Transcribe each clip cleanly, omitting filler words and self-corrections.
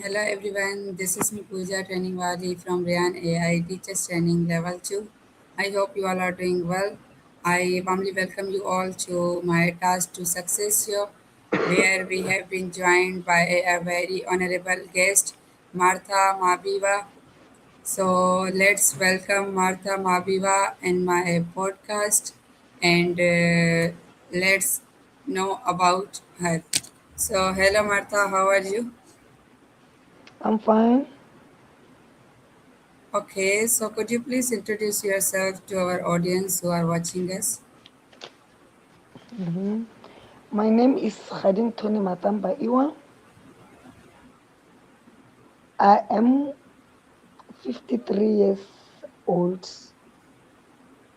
Hello everyone, this is me Pooja Training Wali from Rehan AI Teachers Training Level 2. I hope you all are doing well. I warmly welcome you all to my Task to Success show, where we have been joined by a very honorable guest, Martha Mbaiwa. So let's welcome Martha Mbaiwa in my podcast and let's know about her. So hello Martha, how are you? I'm fine. Okay, so could you please introduce yourself to our audience who are watching us? Mhm. My name is Gadinthone Martha Mbaiwa. I am 53 years old,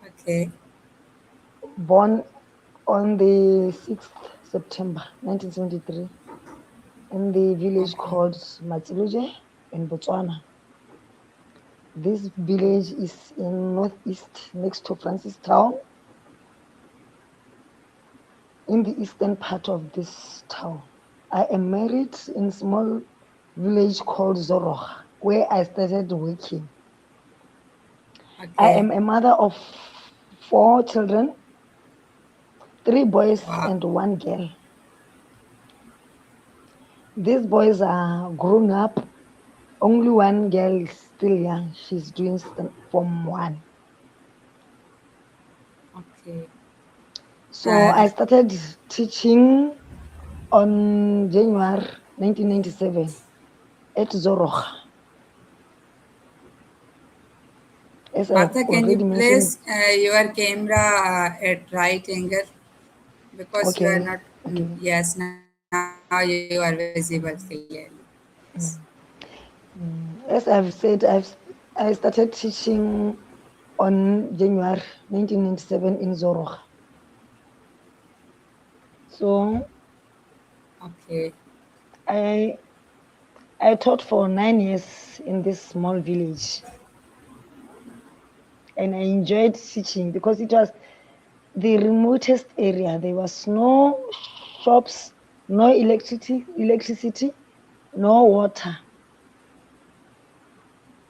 Okay, born on the 6th September 1973 in the village okay, called Matsiluje in Botswana. This village is in northeast next to Francistown in the eastern part of this town. I am married in small village called Zoroga, where I started working. I okay. am a mother of four children, three boys Wow, and one girl. These boys are grown up. Only one girl is still young. She's doing Form 1. okay. So Uh, I started teaching on January 1997 at Zoroga. As I've Martha, can you already mentioned, place your camera at right angle? Because you are okay, not, okay. yes, now you are visible clearly. Yes. As I've said, I started teaching on January 1997 in Zoroga. So Okay, I I taught for 9 years in this small village, and I enjoyed teaching because it was the remotest area. There was no shops, no electricity, no water.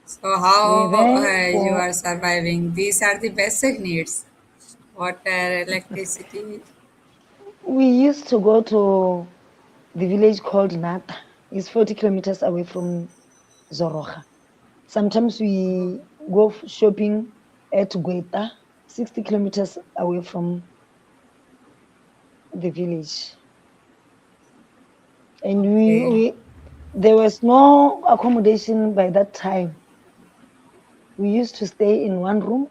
so We how were there you for. are surviving? These are the basic needs: water, electricity. We used to go to the village called Nata. It's 40 kilometers away from Zoroga. Sometimes we go shopping at Gweta, 60 kilometers away from the village. And Okay, there was no accommodation by that time. We used to stay in one room.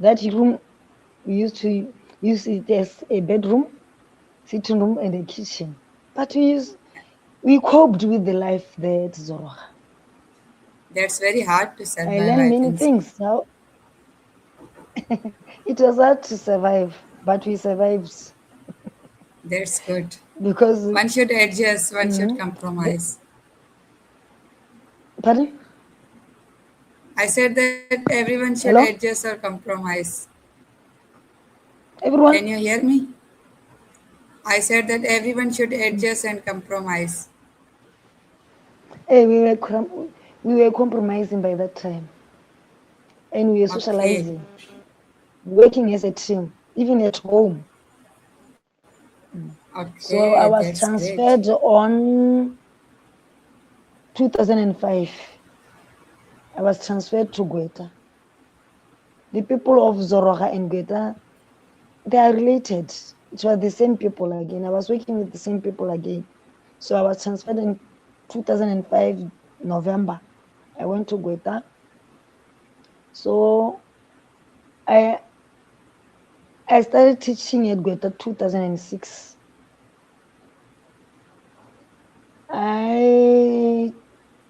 That room we used to use it as a bedroom, sitting room, and a kitchen. But we coped with the life there at Zoroga. that's very hard to I survive, learned I many think so. things. How it was hard to survive, but we survived That's good. because One should adjust, one should mhm, the, compromise. pardon, I said that everyone should hello, adjust or compromise. everyone. Can you hear me? I said that everyone should adjust and compromise. Hey, we were compromising by that time, and we were Okay, socializing, working as a team, even at home. So I okay, was that's great. transferred on 2005. I was transferred to Gweta. The people of Zoroga and Gweta, they are related. It was the same people again. I was working with the same people again. So I was transferred in 2005 November. I went to Gweta. So I I started teaching at Gweta 2006. I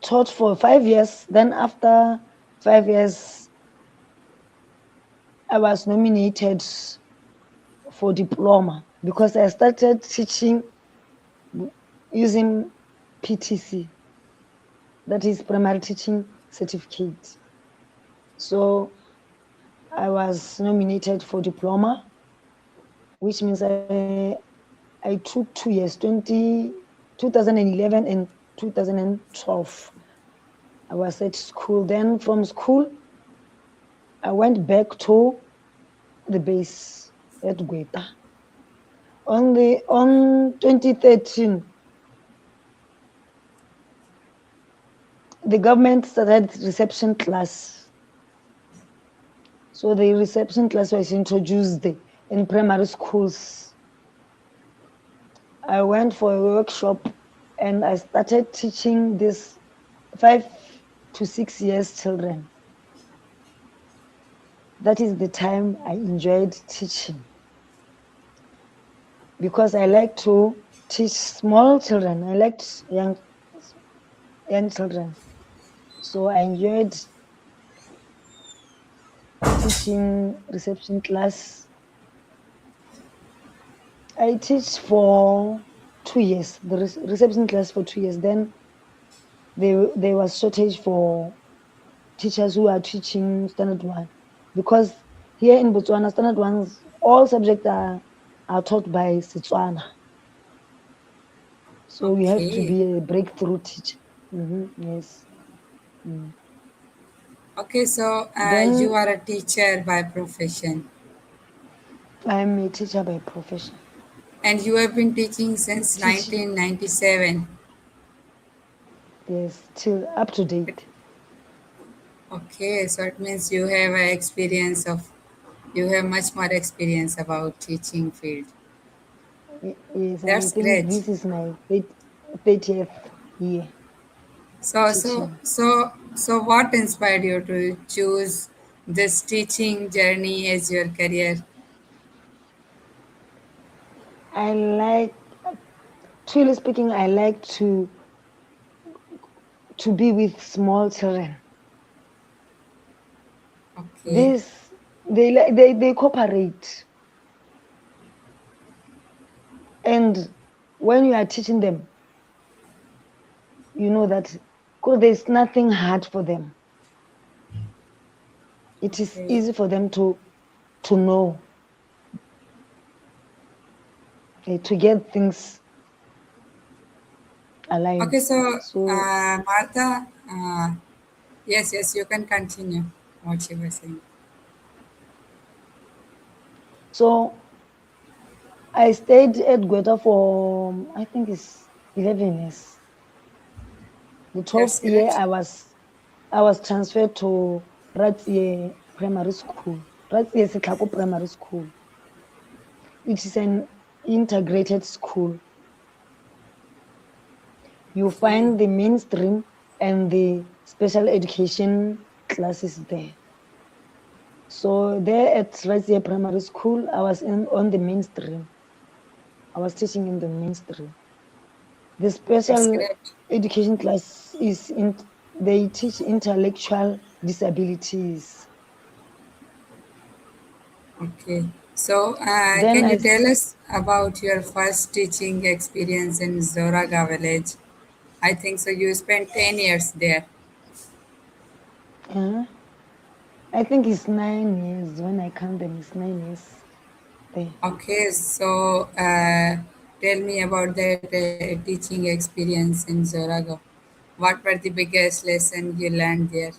taught for 5 years. Then after 5 years, I was nominated for diploma because I started teaching using PTC, that is primary teaching certificate. So I was nominated for diploma, which means I took 2 years, 2011 and 2012. I was at school. Then from school, I went back to the base at Gweta. On 2013, the government started reception class. So the reception class was introduced in primary schools. I went for a workshop and I started teaching this 5 to 6 years children. That is the time I enjoyed teaching, because I like to teach small children. I liked young children. So I enjoyed teaching reception class. I teach for 2 years, the reception class for 2 years. Then there was shortage for teachers who are teaching standard 1, because here in Botswana, standard 1s, all subjects are taught by Setswana. So you have to Okay. be a breakthrough teacher. Yes. Okay, so you Then are a teacher by profession, I'm a teacher by profession. and you have been teaching since Teaching, 1997. yes, till up to date. Okay, so it means you have a experience of, you have much more experience about teaching field. Yes, I That's think great. this is my 30th year So, so, teaching. so, so, what inspired you to choose this teaching journey as your career? I like, truly speaking, I like to be with small children. Okay, This they cooperate, and when you are teaching them, you know that because there's nothing hard for them. It is okay, easy for them to know, to get things okay. aligned. So, So Martha, yes, yes, you can continue what you were saying. so I stayed at Gweta for I think it's 11 years. The That's 12th year great. I was transferred to Ratsiye Primary School. Ratsiye Setlhako Primary School. It is an integrated school. You Okay, find the mainstream and the special education classes there. So there at Ratsiye Primary School, I was on the mainstream. I was teaching in the mainstream. The that's special great. education class is they teach intellectual disabilities. Okay. So, Then can you I tell us about your first teaching experience in Zoroga village? I think so. You spent 10 years there. uh, I think it's 9 years when I count them. It's 9 years there. Okay. So, tell me about that teaching experience in Zoroga. What were the biggest lesson you learned there?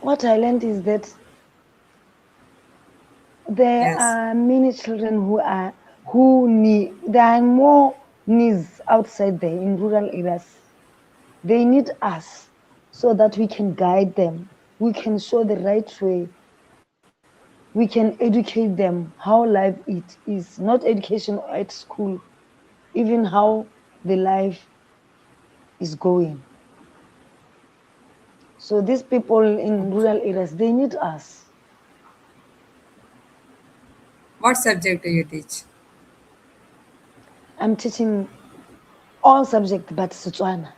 What I learned is that there Yes. are many children who need. There are more needs outside there in rural areas. They need us so that we can guide them. We can show the right way. We can educate them how life it is, not education at school, even how the life is going. So these people in Okay. rural areas, they need us. What subject do you teach? I'm teaching all subjects but Setswana,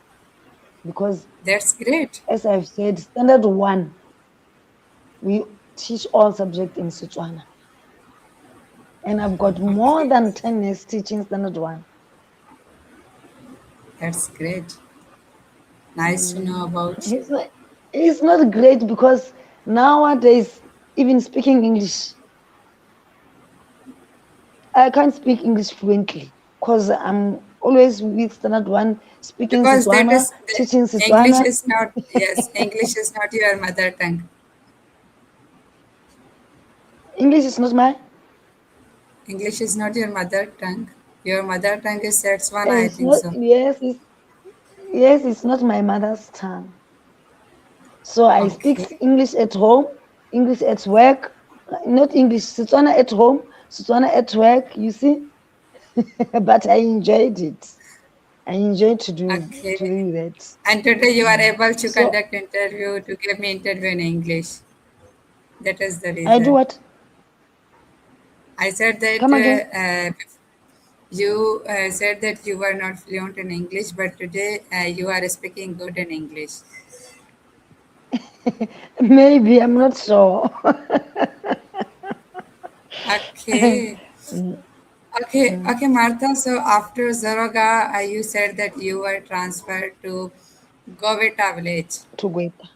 because That's great. as I've said, standard 1, we teach all subjects in Setswana. And I've got more Okay. than 10 years teaching standard 1. That's great. Nice to know about. It's not, it's not great because nowadays, even speaking English, I can't speak English fluently. because I'm always with standard one, speaking Because that Setswana, is the teaching English Setswana. is not, yes, English is not your mother tongue. English is not my. English is not your mother tongue. Your mother tongue is Setswana, I It's think not. so. Yes, it's not my mother's tongue. So I speak Okay, English at home, English at work, not English, Setswana at home, Setswana at work, you see. But I enjoyed it. I enjoyed okay. to do that. And today you are able to So conduct interview to give me interview in English. That is the I do reason. what? I said that Come again. you said that you were not fluent in English, but today you are speaking good in English. Maybe I'm not sure. Okay. Okay, Martha. So after Zoroga, you said that you were transferred to Gweta village. To Gweta.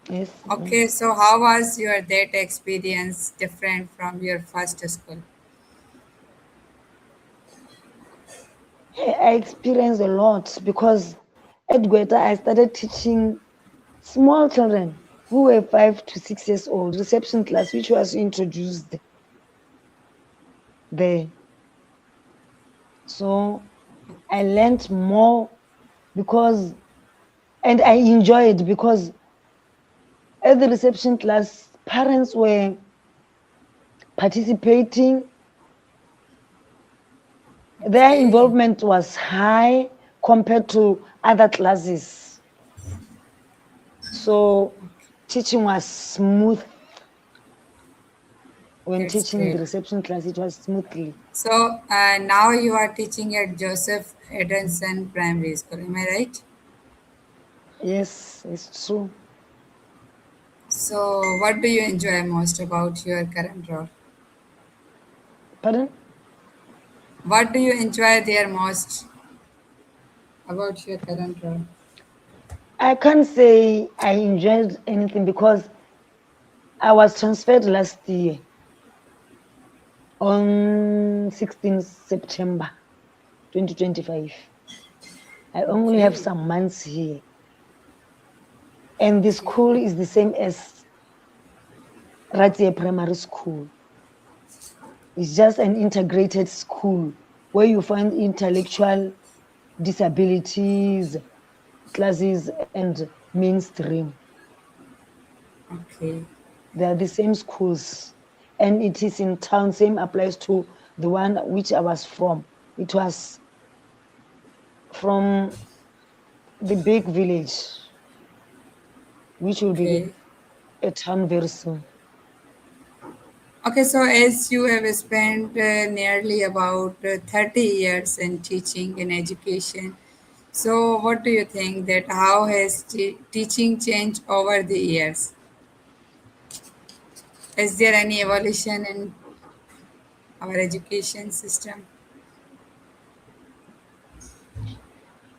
Yes. Okay, so how was your that experience different from your first school? Hey, I experienced a lot because at Gweta I started teaching small children who were 5 to 6 years old, reception class, which was introduced there. So I learned more because, and I enjoyed because at the reception class, parents were participating. Their Okay, involvement was high compared to other classes. So teaching was smooth. When that's teaching in great. the reception class, it was smoothly. So now you are teaching at Joseph Edenson Primary School. Am I right? Yes, it's true. So what do you enjoy most about your current role? Pardon? What do you enjoy there most about your current role? I can't say I enjoyed anything because I was transferred last year on 16th September 2025. I only have Okay, some months here. And the school okay, is the same as Ratie Primary School. It's just an integrated school where you find intellectual disabilities classes and mainstream. okay, They are the same schools. And it is in town. Same applies to the one which I was from. It was from the big village, which will be okay. a town very soon. Okay, so as you have spent nearly about 30 years in teaching in education, so what do you think that how has teaching changed over the years? Is there any evolution in our education system?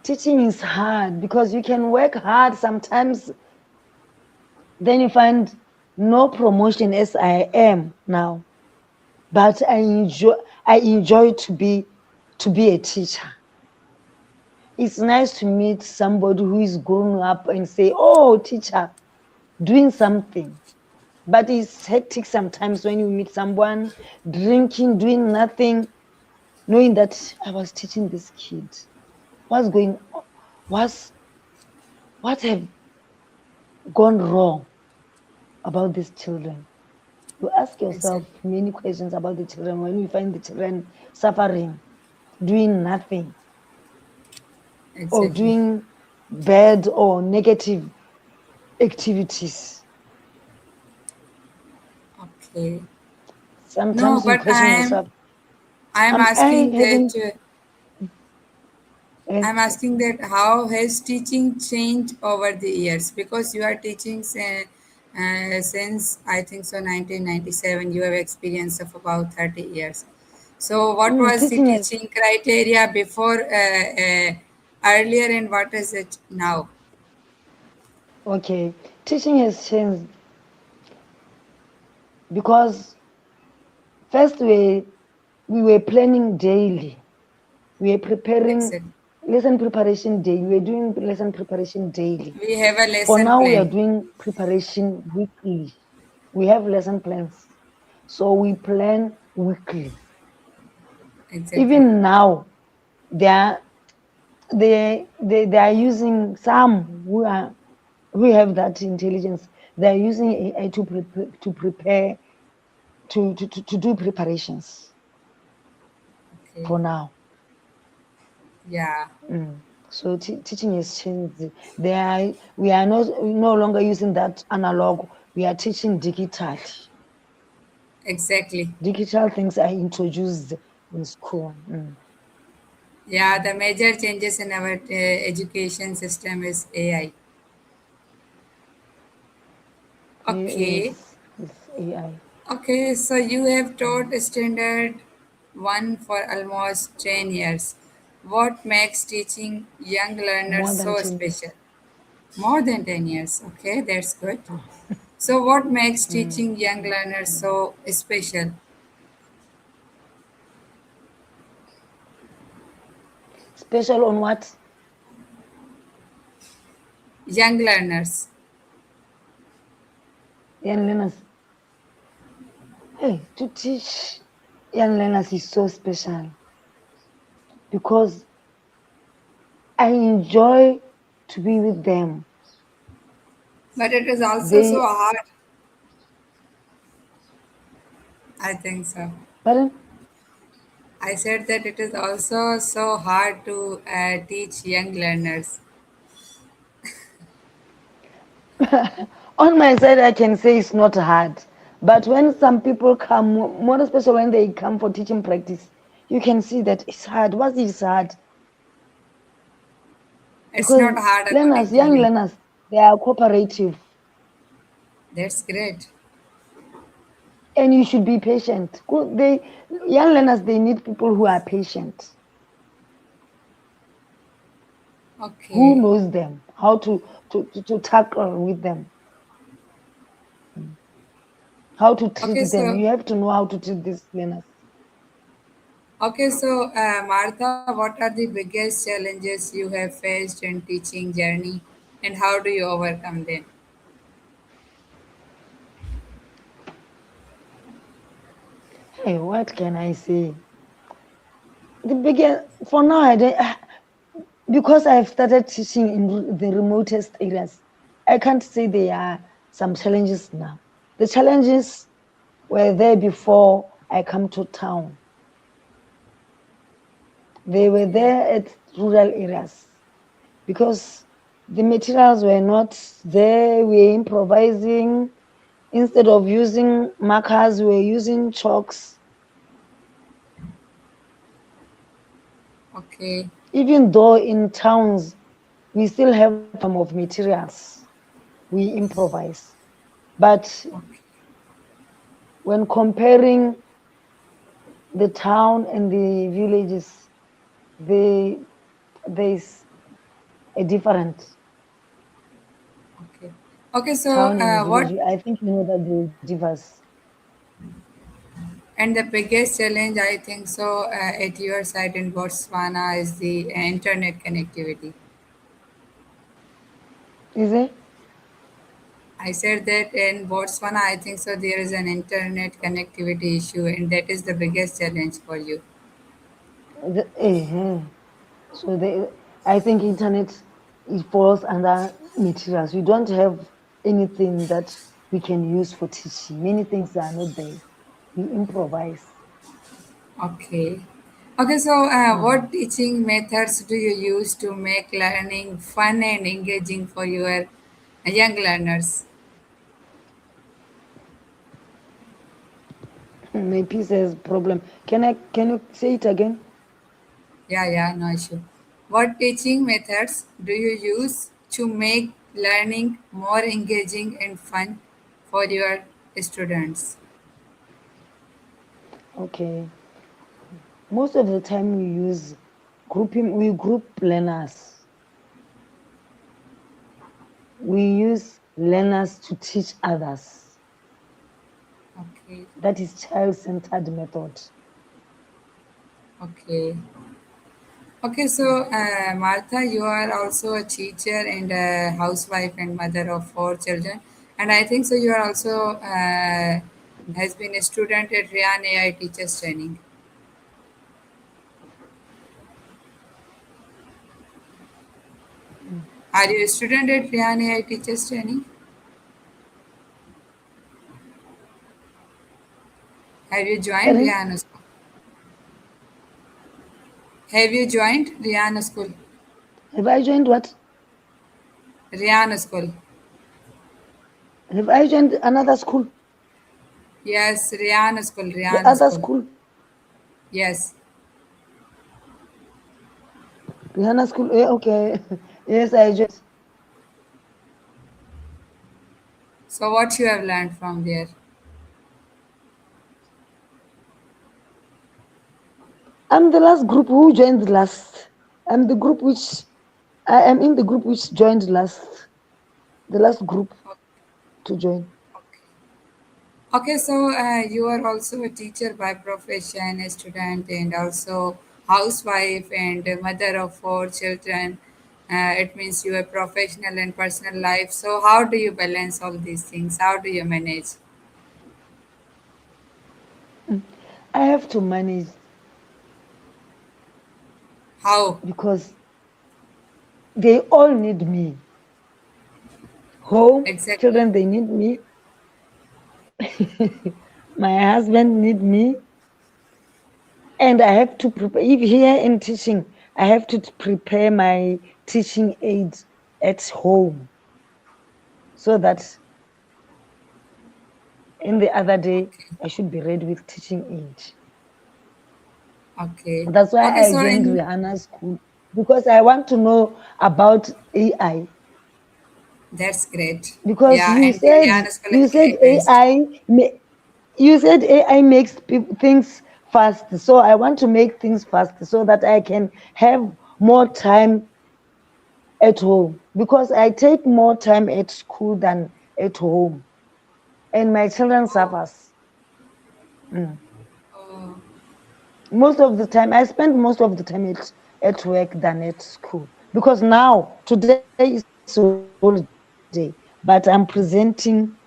Teaching is hard because you can work hard sometimes, then you find no promotion as I am now. But I enjoy to be a teacher. It's nice to meet somebody who is grown up and say, "Oh, teacher, doing something." But it's hectic sometimes when you meet someone drinking, doing nothing, knowing that I was teaching this kid. What's going on? What's what have gone wrong about these children? You ask yourself Exactly, many questions about the children when you find the children suffering, doing nothing, or exactly. doing bad or negative activities. Okay. No, Sometimes you but question yourself, I'm am I asking that having a I'm asking that how has teaching changed over the years? Because you are teaching since I think so 1997. You have experience of about 30 years. So what was the teaching has teaching criteria before earlier and what is it now? okay? Teaching has changed because first we were planning daily. We are preparing Exactly. lesson preparation daily. We are doing lesson preparation daily. We have a For lesson now, we are plan. doing preparation weekly. We have lesson plans. So we plan weekly. Exactly. Even now, they are they are using some who have that intelligence. They are using AI to prepare to do preparations Okay. for now. Yeah. So teaching has changed. We are not no longer using that analog. We are teaching digital. Exactly. Digital things are introduced in school. Yeah, the major changes in our education system is AI. Okay. Yes, AI. Okay, so you have taught standard one for almost 10 years. What makes teaching young learners More than so 10 special? years. More than 10 years. Okay, that's good. So, what makes Mm. teaching young learners so special? Special on what? Young learners. Young learners. Hey, to teach young learners is so special because I enjoy to be with them. But it is also so They, hard. I think so. pardon? I said that it is also so hard to teach young learners. On my side, I can say it's not hard. But when some people come, more especially when they come for teaching practice, you can see that it's hard. What is hard? It's not Because hard according learners, to young you. learners, they are cooperative. That's great. And you should be patient. Young learners, they need people who are patient, who Okay. knows them, how to tackle with them, how to treat Okay, them. so You have to know how to treat these learners. Martha, what are the biggest challenges you have faced in teaching journey, and how do you overcome them? Hey, what can I say? The biggest for now, I don't, because I've started teaching in the remotest areas. I can't say there are some challenges now. The challenges were there before I come to town. They were Okay. there at rural areas because the materials were not there. We were improvising. Instead of using markers, we were using chalks. Okay. Even though in towns, we still have some of materials, we improvise. But Okay. when comparing the town and the villages, they, there's a different Okay. Okay. So, town and a what village. I think you know that they differs. and the biggest challenge I think so at your side in Botswana is the internet connectivity. Is it? I said that in Botswana, I think so there is an internet connectivity issue, and that is the biggest challenge for you. So I think internet it falls under materials. We don't have anything that we can use for teaching. Many things are not there. We improvise. Okay. Okay, so what Mm. teaching methods do you use to make learning fun and engaging for your young learners? My piece has problem. Can you say it again? Yeah, no issue. What teaching methods do you use to make learning more engaging and fun for your students? Okay. Most of the time we group learners. We use learners to teach others. Okay, That is child-centered method. okay. Okay, so Martha, you are also a teacher and a housewife and mother of four children, and I think so. You are also has been a student at Rehan AI Teachers Training. Mm. Are you a student at Rehan AI Teachers Training? Have you joined Sorry, Rehan School? Have you joined Rehan School? have I joined what? Rehan School. Have I joined another school? Yes, Rehan School. The Rehan other School. school? Yes. Rihanna school? Okay. Yes, I joined. So what you have learned from there? I'm the last group who joined last. I'm the group which I am in the group which joined last. The last group to join. Okay. Okay, so you are also a teacher by profession, a student, and also housewife and a mother of four children. It means you are professional and personal life. So how do you balance all these things? How do you manage? Mm. I have to manage How because they all need me. Home, exactly? children, they need me. My husband need me. And I have to prepare, if here in teaching, I have to prepare my teaching aids at home so that in the other day Okay, I should be ready with teaching aid. okay, That's why okay. I So joined in Rihanna's school because I want to know about AI. that's great. Because Yeah, and the Rihanna school you is said great best. you said AI makes things fast. So I want to make things fast so that I can have more time at home because I take more time at school than at home, and my children Oh, suffers. Mm. oh, Most of the time, I spend most of the time at work than at school because now today is holiday, but I'm presenting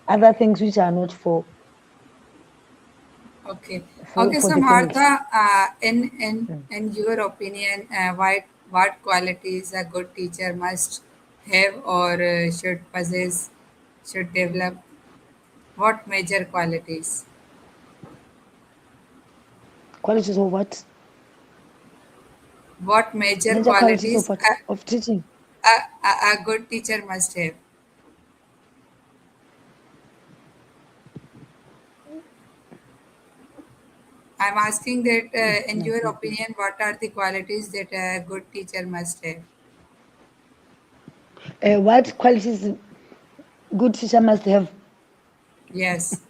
other things which are not okay. for the Okay, so families. Martha, in Mm. in your opinion, what qualities a good teacher must have or should possess, should develop? What major qualities? Qualities of what? What major Major qualities of qualities what? Of teaching. a good teacher must have? I'm asking that, in My your goodness. opinion, what are the qualities that a good teacher must have? What qualities good teacher must have? Yes.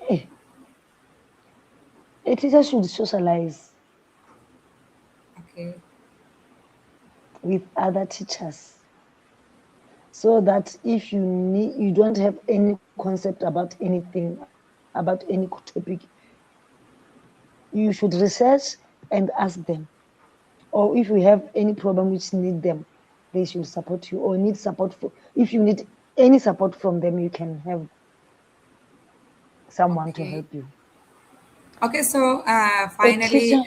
Eh, a teacher should socialize Okay. with other teachers so that if you don't have any concept about anything, about any topic, you should research and ask them. Or if you have any problem which need them, they should support you or need support for. If you need any support from them, you can have someone to Okay. help you. Okay. So A finally, teacher,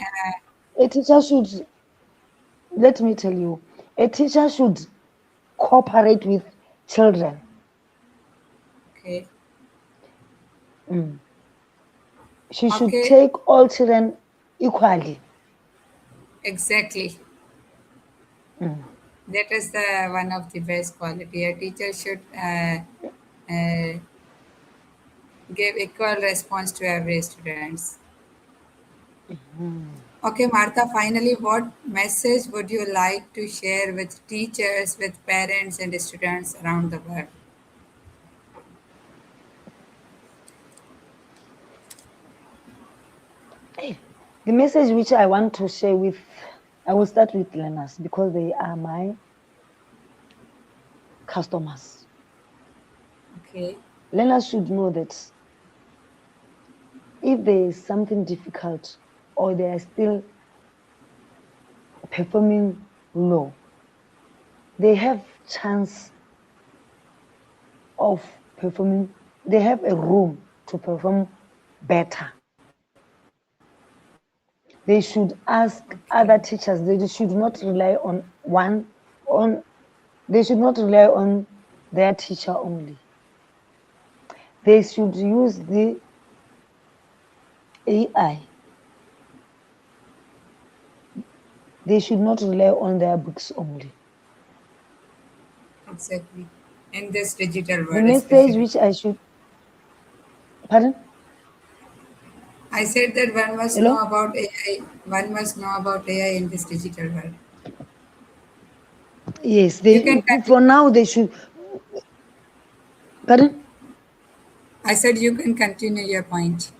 a teacher should, let me tell you, a teacher should cooperate with children. okay. Mm. She should Okay. take all children equally. Exactly. Mm. That is the one of the best quality. A teacher should uh, give equal response to every students. Mm. Okay, Martha, finally, what message would you like to share with teachers, with parents, and students around the world? The message which I want to share with, I will start with learners because they are my customers. Okay, Learners should know that if there is something difficult or they are still performing low, they have chance of performing, they have a room to perform better. They should ask Okay. other teachers. They should not rely on they should not rely on their teacher only. They should use the AI. They should not rely on their books only. Exactly. In this digital The world, message especially. which I should, pardon? I said that one must know Hello? about AI. One must know about AI in this digital world. Yes, You can for continue. now they should, pardon? I said you can continue your point.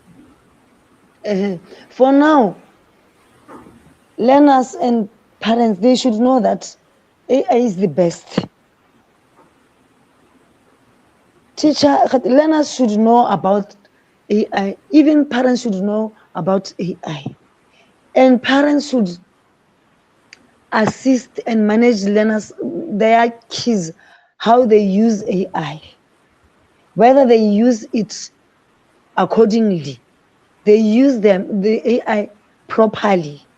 Uh, for now, learners and parents, they should know that AI is the best. Learners should know about AI. Even parents should know about AI. And parents should assist and manage learners, their kids, how they use AI, whether they use it accordingly, they use the AI properly.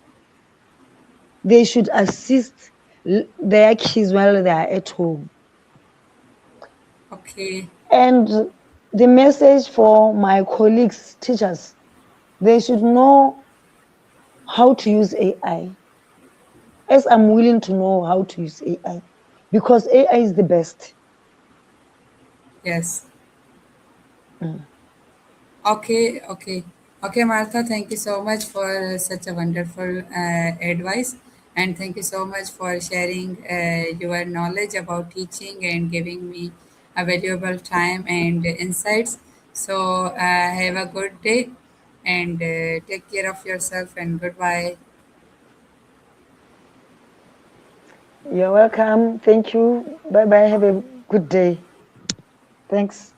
They should assist their kids while they are at home. Okay. And the message for my colleagues, teachers, they should know how to use AI. As I'm willing to know how to use AI because AI is the best. Yes. Mm. Okay. Okay. Okay, Martha. Thank you so much for such a wonderful advice, and thank you so much for sharing your knowledge about teaching and giving me a valuable time and insights. So have a good day, and take care of yourself. And goodbye. You're welcome. Thank you. Bye bye. Have a good day. Thanks.